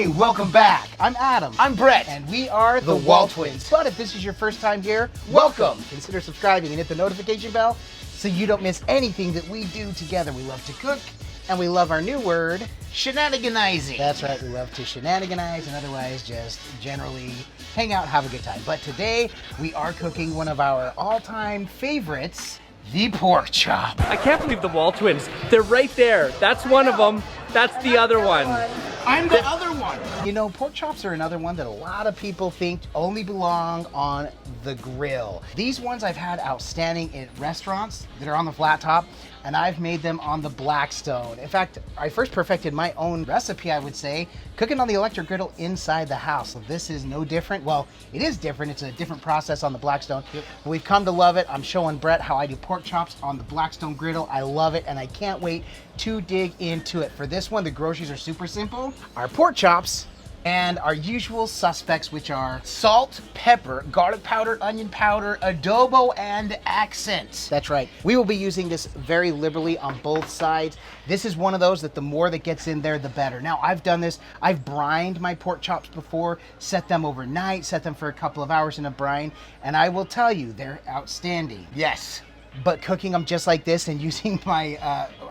Hey, welcome back. I'm Adam. I'm Brett. And we are the WALTWINS. But if this is your first time here, welcome. Consider subscribing and hit the notification bell so you don't miss anything that we do together. We love to cook, and we love our new word, shenaniganizing. That's right, we love to shenaniganize and otherwise just generally hang out, have a good time. But today, we are cooking one of our all-time favorites, the pork chop. I can't believe the WALTWINS. They're right there. That's one of them. That's the other one. I'm the other one. You know, pork chops are another one that a lot of people think only belong on the grill. These ones I've had outstanding at restaurants that are on the flat top, and I've made them on the Blackstone. In fact, I first perfected my own recipe, I would say, cooking on the electric griddle inside the house. So this is no different. Well, it is different. It's a different process on the Blackstone. Yep. But we've come to love it. I'm showing Brett how I do pork chops on the Blackstone griddle. I love it, and I can't wait to dig into it. For this one, the groceries are super simple. Our pork chops and our usual suspects, which are salt, pepper, garlic powder, onion powder, adobo, and accents. That's right. We will be using this very liberally on both sides. This is one of those that the more that gets in there, the better. Now, I've done this. I've brined my pork chops before, set them overnight, set them for a couple of hours in a brine, and I will tell you, they're outstanding. Yes. But cooking them just like this and using my,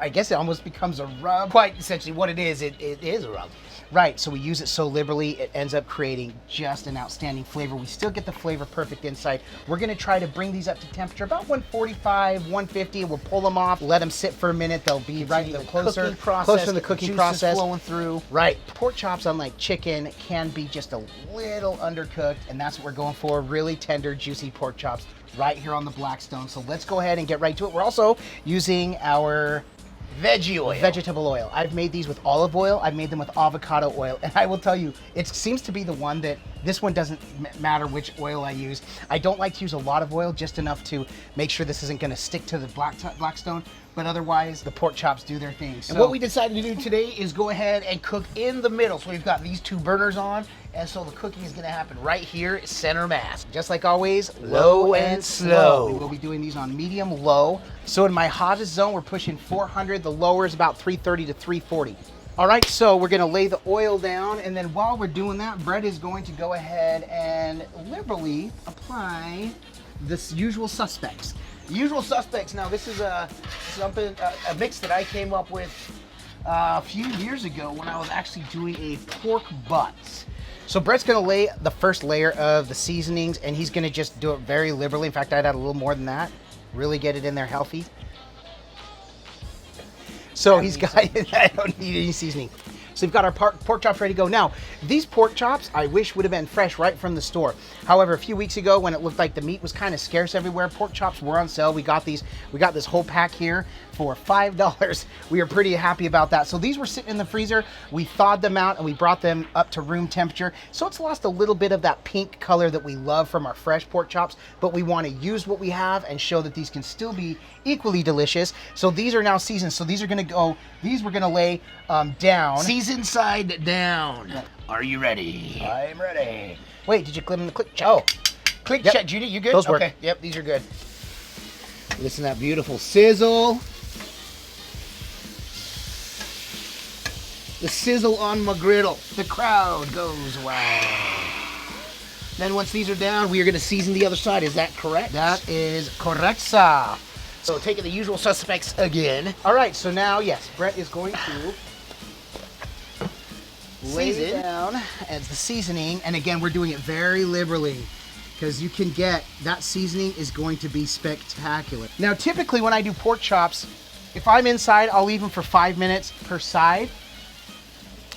I guess it almost becomes a rub. Quite essentially what it is a rub. Right, so we use it so liberally, it ends up creating just an outstanding flavor. We still get the flavor perfect inside. We're gonna try to bring these up to temperature, about 145, 150, and we'll pull them off, let them sit for a minute. They'll be right closer in the cooking process. Flowing through. Right, pork chops, unlike chicken, can be just a little undercooked, and that's what we're going for, really tender, juicy pork chops right here on the Blackstone. So let's go ahead and get right to it. We're also using our vegetable oil. I've made these with olive oil. I've made them with avocado oil. And I will tell you, it seems to be the one that, this one doesn't matter which oil I use. I don't like to use a lot of oil, just enough to make sure this isn't gonna stick to the Blackstone. But otherwise, the pork chops do their thing. So, and what we decided to do today is go ahead and cook in the middle. So we've got these two burners on, and so the cooking is gonna happen right here, center mass. Just like always, low and slow. We will be doing these on medium low. So in my hottest zone, we're pushing 400. The lower is about 330 to 340. All right, so we're gonna lay the oil down, and then while we're doing that, Brett is going to go ahead and liberally apply the usual suspects. Usual suspects. Now this is a mix that I came up with a few years ago when I was actually doing a pork butt. So Brett's gonna lay the first layer of the seasonings, and he's gonna just do it very liberally. In fact, I'd add a little more than that. Really get it in there healthy. So he's got, I don't need any seasoning. So we've got our pork chops ready to go. Now, these pork chops, I wish would have been fresh right from the store. However, a few weeks ago when it looked like the meat was kind of scarce everywhere, pork chops were on sale. We got this whole pack here for $5. We are pretty happy about that. So these were sitting in the freezer. We thawed them out and we brought them up to room temperature. So it's lost a little bit of that pink color that we love from our fresh pork chops, but we want to use what we have and show that these can still be equally delicious. So these are now seasoned. So these are going to go, these we're going to lay down. Seasoned side down. Yep. Are you ready? I'm ready. Wait, did you click in the click check? Oh, click check, Judy. You good? Those work. Okay. Yep, these are good. Listen to that beautiful sizzle. The sizzle on my griddle. The crowd goes wow. Then once these are down, we are going to season the other side. Is that correct? That is correct, sir. So taking the usual suspects again. All right, so now, yes, Brett is going to lay down as the seasoning, and again, we're doing it very liberally because you can get, that seasoning is going to be spectacular. Now, typically when I do pork chops, if I'm inside, I'll leave them for 5 minutes per side.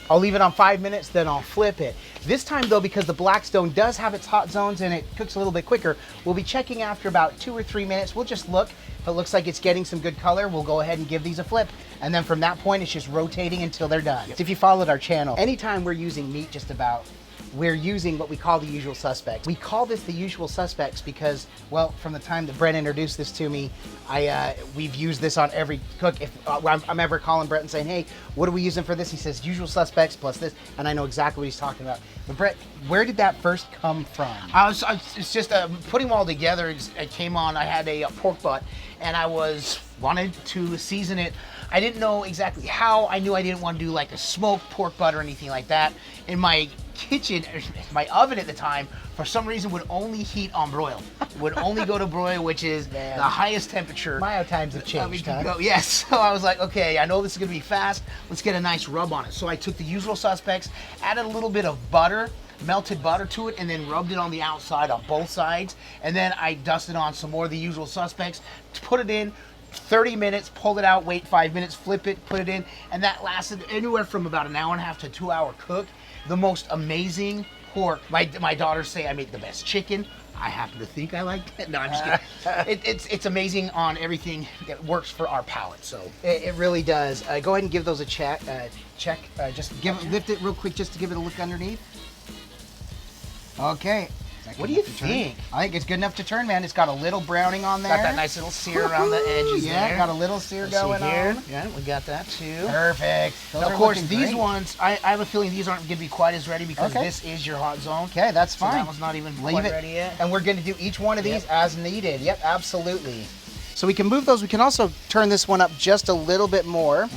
I'll leave it on 5 minutes, then I'll flip it. This time though, because the Blackstone does have its hot zones and it cooks a little bit quicker, we'll be checking after about 2 or 3 minutes. We'll just look. If it looks like it's getting some good color, we'll go ahead and give these a flip. And then from that point, it's just rotating until they're done. If you followed our channel, anytime we're using meat just about, we're using what we call the usual suspects. We call this the usual suspects because, well, from the time that Brett introduced this to me, we've used this on every cook. If I'm ever calling Brett and saying, hey, what are we using for this? He says usual suspects plus this, and I know exactly what he's talking about. But Brett, where did that first come from? It's just putting them all together. It came on, I had a pork butt, and I wanted to season it I didn't know exactly how. I knew I didn't want to do like a smoked pork butt or anything like that. In my kitchen, my oven at the time, for some reason would only heat on broil. Would only go to broil, which is the highest temperature. Myo times have changed, huh? Yes, so I was like, okay, I know this is gonna be fast. Let's get a nice rub on it. So I took the usual suspects, added a little bit of butter, melted butter to it, and then rubbed it on the outside on both sides. And then I dusted on some more of the usual suspects, put it in, 30 minutes, pulled it out, wait 5 minutes, flip it, put it in, and that lasted anywhere from about an hour and a half to 2 hour cook. The most amazing pork. My daughters say I make the best chicken. I happen to think I like it. No, I'm just kidding. It's amazing on everything that works for our palate. So It really does. Go ahead and give those a check. Lift it real quick just to give it a look underneath. Okay. what do you think? I think it's good enough to turn, man. It's got a little browning on there. Got that nice little sear around the edges yeah, there. got a little sear going on. Yeah, we got that too. Perfect. Those Now, are of course, looking these great. ones, I have a feeling these aren't going to be quite as ready because Okay. this is your hot zone. Okay, that's So fine. that one's not even Leave quite it. ready yet. And we're going to do each one of these Yep. as needed. Yep, absolutely. So we can move those. We can also turn this one up just a little bit more.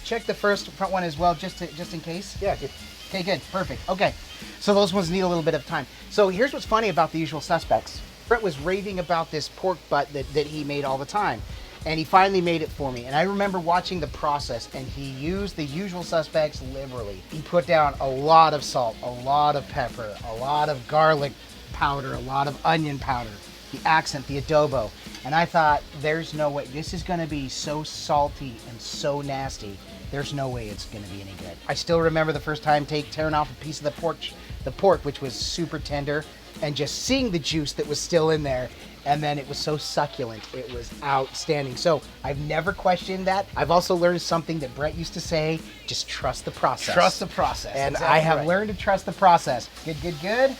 Check the front one as well, just in case. Yeah, good. Okay, good, perfect. Okay, so those ones need a little bit of time. So here's what's funny about the usual suspects. Brett was raving about this pork butt that he made all the time, and he finally made it for me. And I remember watching the process, and he used the usual suspects liberally. He put down a lot of salt, a lot of pepper, a lot of garlic powder, a lot of onion powder, the accent, the adobo. And I thought, there's no way, this is gonna be so salty and so nasty. There's no way it's gonna be any good. I still remember the first time tearing off a piece of the pork, which was super tender, and just seeing the juice that was still in there. And then it was so succulent. It was outstanding. So I've never questioned that. I've also learned something that Brett used to say, just trust the process. Trust the process. And Exactly I have right. learned to trust the process. Good, good, good.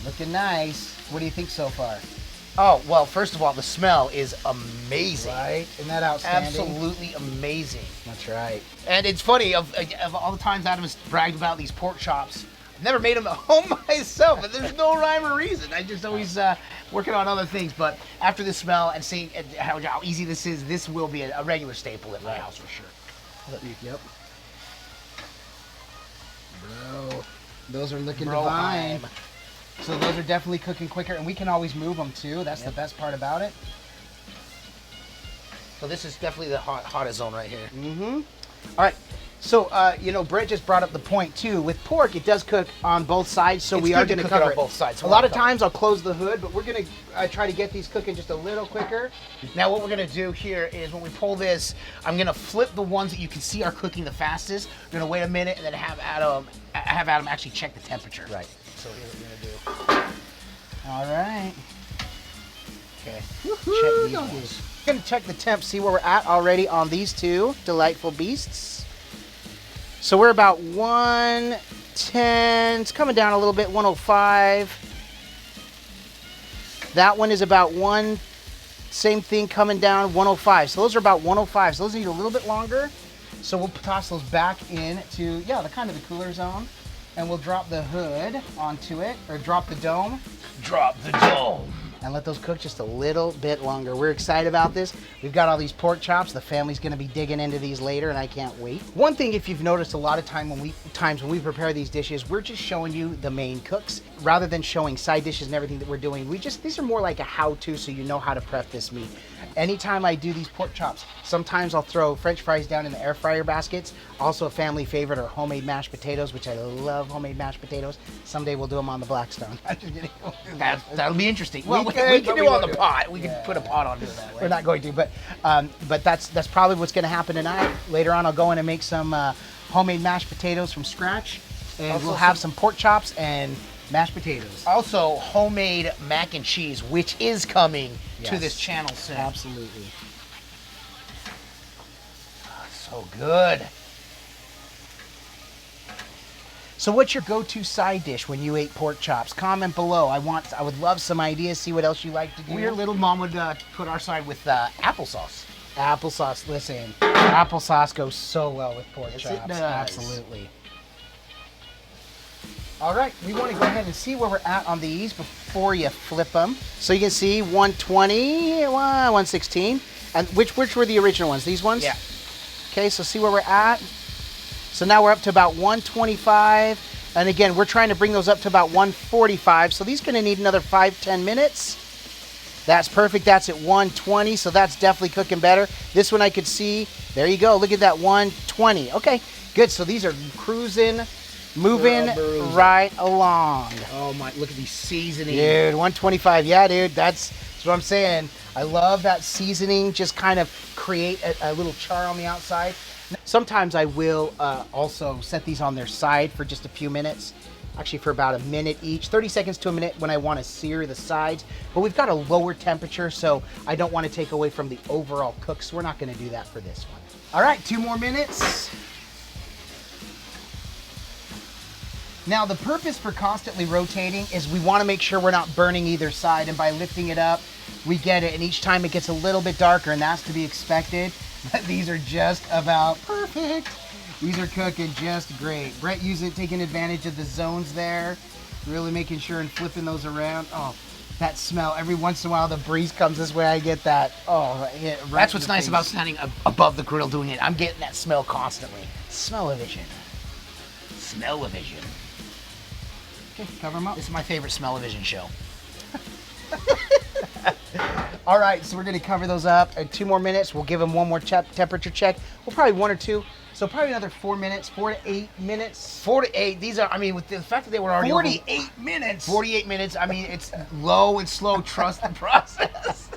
Looking nice. What do you think so far? Oh, well, first of all, the smell is amazing. Right? Isn't that outstanding? Absolutely amazing. That's right. And it's funny, of all the times Adam has bragged about these pork chops, I've never made them at home myself, but there's no rhyme or reason. I just always working on other things. But after the smell and seeing how easy this is, this will be a regular staple at my house for sure. Yep. Bro, those are looking Broheim. divine. So those are definitely cooking quicker, and we can always move them too. That's the best part about it. So this is definitely the hottest zone right here. All right. So, Brett just brought up the point too. With pork, it does cook on both sides, so It's we good are to going to cook it cover on it. both sides, so A lot we'll of times I'll close the hood, but we're going to try to get these cooking just a little quicker. Now what we're gonna do here is when we pull this, I'm gonna flip the ones that you can see are cooking the fastest. We're gonna wait a minute and then have Adam actually check the temperature. Right. So here's what we're gonna do. All right. Okay. Check Check these these ones. We're going to check the temp, see where we're at already on these two delightful beasts. So we're about 110. It's coming down a little bit, 105. That one is about same thing coming down, 105. So those are about 105. So those need a little bit longer. So we'll toss those back into, the kind of the cooler zone. And we'll drop the hood onto it, or drop the dome. Drop the dome. And let those cook just a little bit longer. We're excited about this. We've got all these pork chops. The family's gonna be digging into these later, and I can't wait. One thing, if you've noticed, a lot of times when we prepare these dishes, we're just showing you the main cooks. Rather than showing side dishes and everything that we're doing, these are more like a how-to, so you know how to prep this meat. Anytime I do these pork chops, sometimes I'll throw French fries down in the air fryer baskets. Also a family favorite are homemade mashed potatoes, which I love homemade mashed potatoes. Someday we'll do them on the Blackstone. I'm just kidding. That'll be interesting. Well, we but can we do on won't the do it. pot. We can put a pot onto it that way. We're not going to, but that's probably what's going to happen tonight. Later on, I'll go in and make some homemade mashed potatoes from scratch, and Also we'll have some pork chops and mashed potatoes. Also, homemade mac and cheese, which is coming to Yes. this channel soon. Absolutely. So good. So what's your go-to side dish when you ate pork chops? Comment below. I would love some ideas. See what else you like to do. Your little mom would put our side with applesauce. Applesauce. Listen, applesauce goes so well with pork Yes, it chops. does. Absolutely. All right, we want to go ahead and see where we're at on these before you flip them. So you can see 120, 116. And which were the original ones? These ones? Yeah. Okay, so see where we're at. So now we're up to about 125. And again, we're trying to bring those up to about 145. So these are going to need another 5-10 minutes. That's perfect. That's at 120. So that's definitely cooking better. This one I could see. There you go. Look at that 120. Okay, good. So these are cruising, moving right along. Oh my, look at these seasonings. Dude, 125. Yeah, dude, that's what I'm saying. I love that seasoning. Just kind of create a little char on the outside. Sometimes I will also set these on their side for just a few minutes. Actually, for about a minute each, 30 seconds to a minute when I want to sear the sides. But we've got a lower temperature, so I don't want to take away from the overall cook, so we're not going to do that for this one. All right, 2 more minutes. Now, the purpose for constantly rotating is we want to make sure we're not burning either side, and by lifting it up, we get it, and each time it gets a little bit darker, and that's to be expected. But these are just about perfect. These are cooking just great. Brett taking advantage of the zones there, really making sure and flipping those around. Oh, that smell. Every once in a while, the breeze comes this way, I get that. Oh, right. That's what's nice about standing above the grill doing it. I'm getting that smell constantly. Smell-o-vision. Smell-o-vision. Okay, cover them up. This is my favorite smell-o-vision show. All right, so we're gonna cover those up. In 2 more minutes, we'll give them one more temperature check. We'll probably 1 or 2. So probably another 4 minutes, 4 to 8 minutes. 4 to 8. These are, I mean, with the fact that they were already 48 minutes. 48 minutes. I mean, it's low and slow. Trust the process.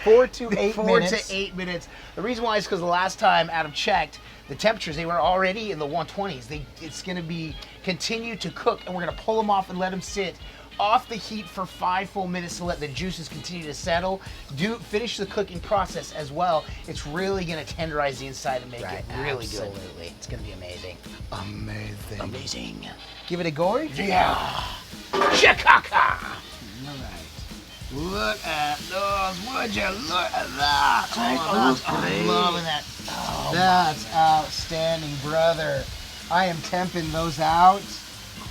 4 to 8 4 minutes. to 8 minutes. The reason why is because the last time Adam checked, the temperatures, they were already in the 120s. It's going to be continue to cook, and we're going to pull them off and let them sit off the heat for 5 full minutes to let the juices continue to settle. Finish the cooking process as well. It's really going to tenderize the inside and make it really good. Absolutely. It's going to be amazing. Amazing. Amazing. Give it a go? Yeah. Chicago. All right. Look at those. Would you look at that? I'm loving that. Oh, that's outstanding, brother. I am temping those out.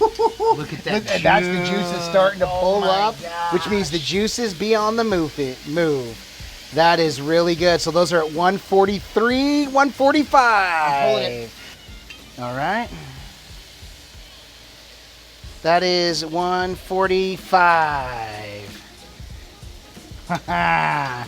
Look at that. That's the juices starting to pull up, which gosh. means the juices be on the move. That is really good. So those are at 143, 145. I'm pulling it. All right. That is 145. Haha.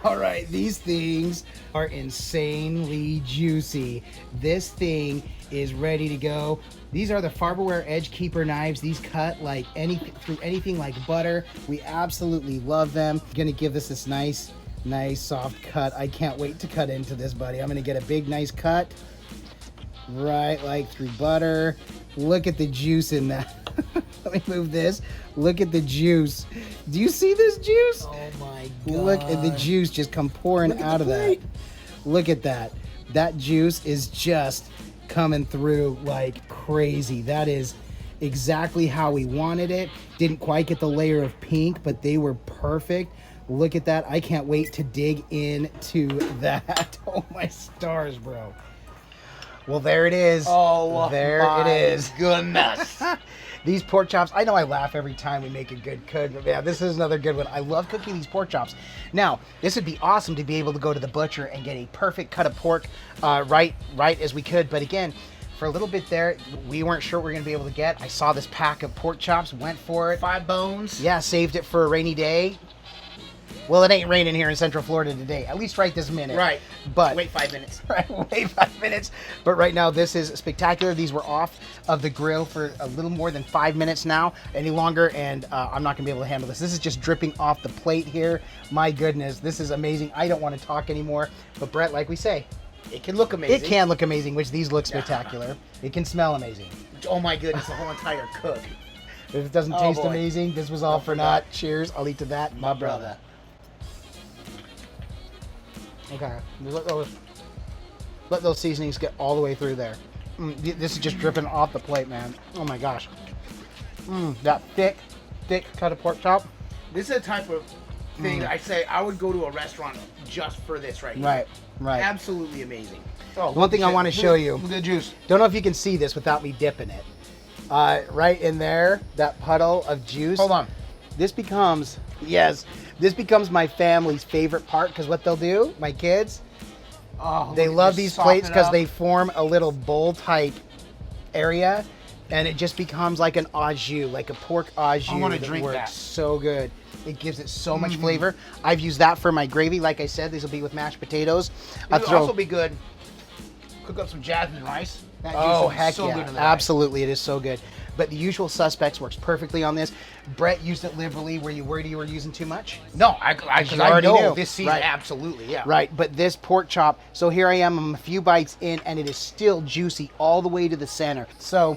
All right, these things are insanely juicy. This thing is ready to go. These are the Farberware Edge Keeper knives. These cut like through anything like butter. We absolutely love them. Gonna give this nice soft cut. I can't wait to cut into this, buddy. I'm gonna get a big nice cut right like through butter. Look at the juice in that. Let me move this. Look at the juice. Do you see this juice? Oh my God. Look at the juice just come pouring out of that. Look at that. That juice is just coming through like crazy. That is exactly how we wanted it. Didn't quite get the layer of pink, but they were perfect. Look at that. I can't wait to dig into that. Oh my stars, bro. Well, there it is. Oh, there my it is. Goodness. These pork chops, I know I laugh every time we make a good cook, but yeah, this is another good one. I love cooking these pork chops. Now, this would be awesome to be able to go to the butcher and get a perfect cut of pork right as we could. But again, for a little bit there, we weren't sure what we were going to be able to get. I saw this pack of pork chops, went for it. 5 bones. Yeah, saved it for a rainy day. Well, it ain't raining here in Central Florida today, at least right this minute. Right. But wait 5 minutes. Right, wait 5 minutes. But right now, this is spectacular. These were off of the grill for a little more than 5 minutes now, any longer, and I'm not gonna be able to handle this. This is just dripping off the plate here. My goodness, this is amazing. I don't want to talk anymore. But Brett, like we say, It can look amazing. it can look amazing, which these look spectacular. It can smell amazing. Oh my goodness, the whole entire cook. If it doesn't Oh, taste boy. amazing, this was all for naught. Cheers. I'll eat to that, my brother. Okay, let those seasonings get all the way through there. This is just dripping off the plate, man. Oh my gosh. That thick cut of pork chop. This is a type of thing that I say I would go to a restaurant just for this right here. Right, right. Absolutely amazing. Oh, The one thing I want to show you. Look at the juice. Don't know if you can see this without me dipping it. Right in there, that puddle of juice. Hold on. This becomes my family's favorite part because what they'll do, my kids, Oh, they look, love just these soften plates it because up. they form a little bowl type area, and it just becomes like an au jus, like a pork au jus. I wanna that drink works that. so good. It gives it so much flavor. I've used that for my gravy. Like I said, these will be with mashed potatoes. It would also be good. Cook up some jasmine rice. That juice Oh, would be heck so yeah. good in the rice. Absolutely, it is so good. But the usual suspects works perfectly on this. Brett used it liberally. Were you worried you were using too much? No, because you I already know knew. this season. Right. Absolutely, yeah. Right, but this pork chop, so here I am, I'm a few bites in, and it is still juicy all the way to the center. So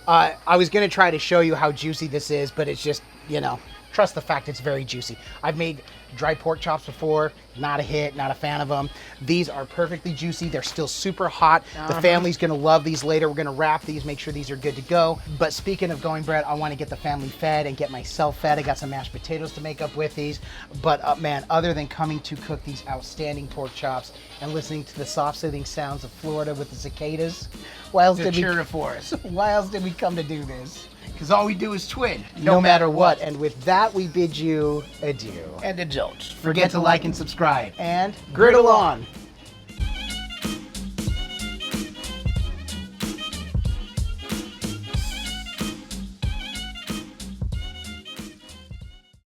I was going to try to show you how juicy this is, but it's just, trust the fact it's very juicy. I've made dry pork chops before, not a hit, not a fan of them. These are perfectly juicy. They're still super hot. The family's gonna love these later. We're gonna wrap these, make sure these are good to go. But speaking of going, Brett, I wanna get the family fed and get myself fed. I got some mashed potatoes to make up with these. But man, other than coming to cook these outstanding pork chops and listening to the soft soothing sounds of Florida with the cicadas, why else They're did we cheering for us. why else did we come to do this? Because all we do is twin. No matter what. And with that, we bid you adieu. And don't Forget to like and subscribe. And griddle on.